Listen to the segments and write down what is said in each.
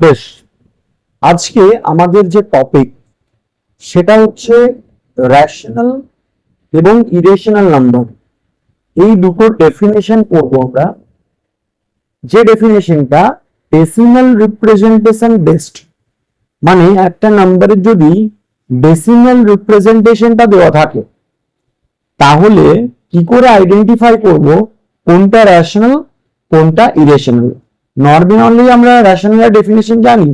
বেশ, আজকে আমাদের যে টপিক সেটা হচ্ছে রেশনাল এবং ইরেশনাল নাম্বার। এই দুটোর ডেফিনেশন করব আমরা, যে ডেফিনেশনটা ডেসিমাল রিপ্রেজেন্টেশন বেসড। মানে একটা নাম্বারের যদি ডেসিমাল রিপ্রেজেন্টেশনটা দেওয়া থাকে তাহলে কি করে আইডেন্টিফাই করব কোনটা রেশনাল কোনটা ইরেশনাল। নর্মালি আমরা রেশনালের ডেফিনেশন জানি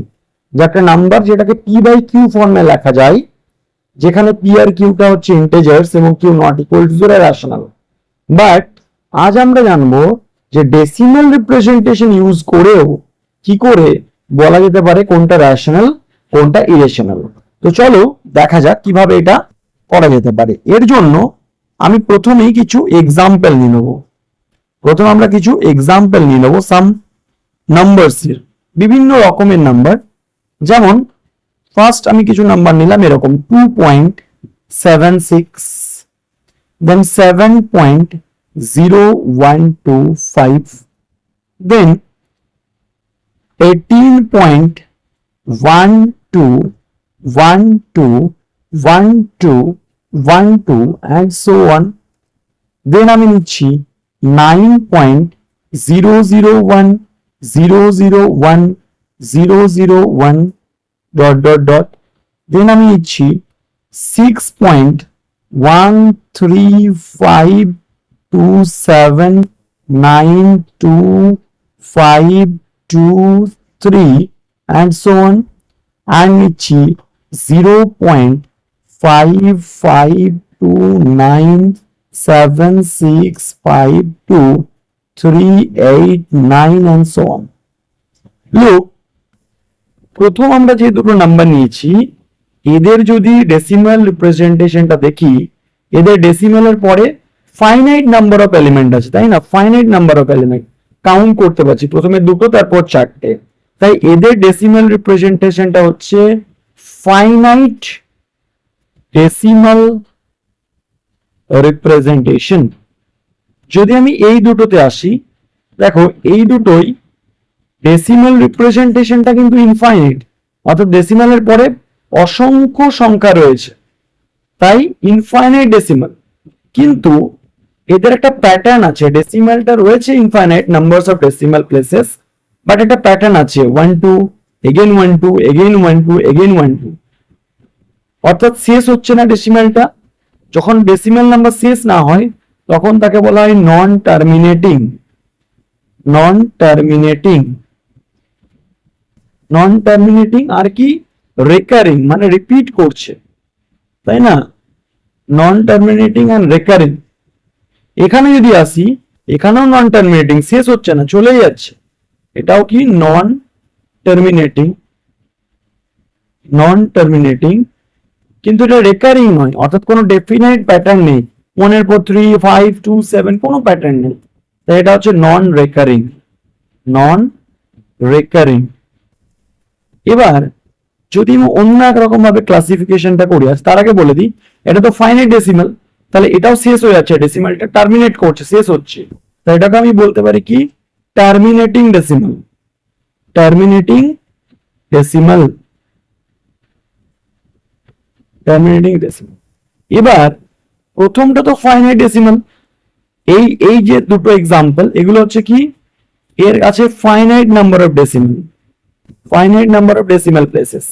যে একটা নাম্বার যেটাকে পি বাই কিউ ফর্মে লেখা যায়, যেখানে পি আর কিউটা হচ্ছে ইন্টিজার্স এবং Q not equal to 0 rational. But আজ আমরা জানবো যে ডেসিমাল রিপ্রেজেন্টেশন ইউজ করেও কি করে বলা যেতে পারে কোনটা রেশনাল কোনটা ইরেশনাল। তো চলো দেখা যাক কিভাবে এটা করা যেতে পারে। এর জন্য আমি প্রথমেই কিছু এক্সাম্পল নিয়ে নেব। প্রথমে আমরা কিছু এক্সাম্পল নিয়ে নেব সাম নাম্বারস এর, বিভিন্ন রকমের নাম্বার। যেমন ফার্স্ট আমি কিছু নাম্বার নিলাম এরকম 2.76, দেন 7.0125, দেন 18.121212 and so on. দেন আমি নিচ্ছি 9.001001001 ডট ডট ডট। দেন আমি নিচ্ছি 6.1352792523 and so on, and নিচ্ছি 0.5529765238 and so on. Look, প্রথম আমরা যে দুটো নাম্বার নিয়েছি এদের যদি ডেসিমাল রিপ্রেজেন্টেশনটা দেখি, এদের ডেসিমালের পরে ফাইনাইট নাম্বার অফ এলিমেন্ট আছে, তাই না? Finite number of element count করতে পারছি, প্রথমে দুটো তারপর চারটে। তাই এদের ডেসিমাল রিপ্রেজেন্টেশনটা হচ্ছে ফাইনাইট ডেসিমাল রিপ্রেজেন্টেশন। যদি আমি এই দুটোতে আসি, দেখো এই দুটোই ডেসিমাল রিপ্রেজেন্টেশনটা কিন্তু ইনফাইনাইট, অর্থাৎ ডেসিমালের পরে অসংখ্য সংখ্যা রয়েছে, তাই ইনফাইনাইট ডেসিমাল। কিন্তু এদের একটা প্যাটার্ন আছে, ডেসিমালটা রয়েছে infinite numbers of decimal places, but একটা প্যাটার্ন আছে 1 2 এগেইন 1 2 এগেইন 1 2 এগেইন 1 2, অর্থাৎ শেষ হচ্ছে না ডেসিমালটা। যখন ডেসিমাল নাম্বার শেষ না হয় তখন তাকে বলা হয় নন টার্মিনেটিং। নন টার্মিনেটিং, নন টার্মিনেটিং আর কি রেকারিং, মানে রিপিট করছে, তাই না? নন টার্মিনেটিং এন্ড রেকারিং। এখানে যদি আসি, এখানেও নন টার্মিনেটিং, শেষ হচ্ছে না, চলে যাচ্ছে, এটাও কি নন টার্মিনেটিং। নন টার্মিনেটিং, কিন্তু এটা রেকারিং নয়, অর্থাৎ কোনো ডেফিনাইট প্যাটার্ন নেই, 1 এর পর 3 5 2 7 কোনো প্যাটার্ন নেই, তাই এটা হচ্ছে নন রেকারিং। নন রেকারিং। এবার যদি আমি অন্য একরকম ভাবে ক্লাসিফিকেশনটা করি, তার আগে বলে দিই এটা তো ফাইনাইট ডেসিমাল, তাহলে এটাও শেষ হয়ে যাচ্ছে, ডেসিমালটা টার্মিনেট করছে, শেষ হচ্ছে, তাই এটাকে আমি বলতে পারি কি terminating decimal. Terminating decimal, terminating decimal. এবার প্রথমটা তো ফাইনাইট ডেসিমাল, এই যে দুটো এক্সাম্পল এগুলো হচ্ছে কি এর আছে finite number of decimal, finite number of decimal places.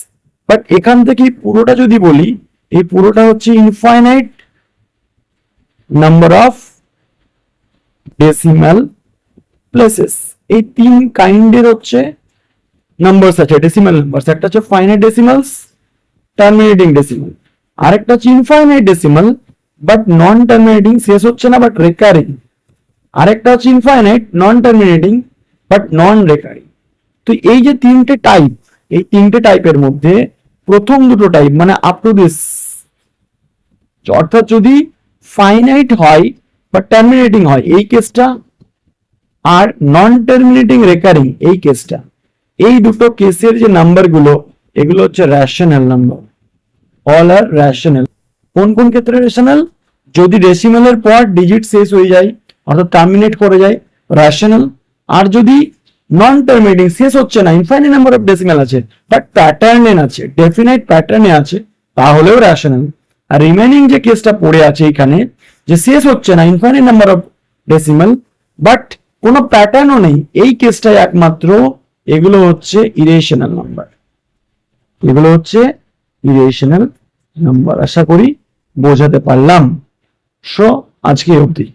But এখান থেকে পুরোটা যদি বলি, এই পুরোটা হচ্ছে infinite number of decimal places. এই তিন কাইন্ডের হচ্ছে নাম্বারস আছে, ডেসিমাল নাম্বারস। একটা হচ্ছে ফাইনাইট ডেসিমালস, টার্মিনেটিং ডেসিমাল, আরেকটা হচ্ছে infinite decimal but non terminating, শেষ হচ্ছে না বাট রেকারিং, আরেকটা হচ্ছে infinite non terminating but non recurring. তো এই যে তিনটে টাইপ, এই তিনটে টাইপের মধ্যে প্রথম দুটো টাইপ মানে আপ টু দিস, অর্থাৎ যদি ফাইনাইট হয় বা টার্মিনেটিং হয় এই কেসটা, আর নন টার্মিনেটিং রেকারিং এই কেসটা, এই দুটো কেসের যে নাম্বারগুলো এগুলো হচ্ছে রেশনাল নাম্বার। অল আর রেশনাল। কোন কোন ক্ষেত্রে রেশনাল? যদি ডেসিমালের পর ডিজিট শেষ হয়ে যায় অর্থাৎ টার্মিনেট করে যায়, রেশনাল। আর যদি নন টার্মিনেটিং, শেষ হচ্ছে না, ইনফাইনাইট নাম্বার অফ ডেসিমাল আছে বাট প্যাটার্নে আছে, ডেফিনাইট প্যাটার্নে আছে, তাহলেও রেশনাল। আর রিমেনিং যে কেসটা পড়ে আছে এখানে, যে শেষ হচ্ছে না, infinite number of decimal but কোনো প্যাটার্নও নেই, এই কেসটাই একমাত্র, এগুলো হচ্ছে ইরেশনাল নাম্বার, এগুলো হচ্ছে ইরেশনাল নাম্বার। আশা করি বোঝাতে পারলাম। সো আজকে অবধি।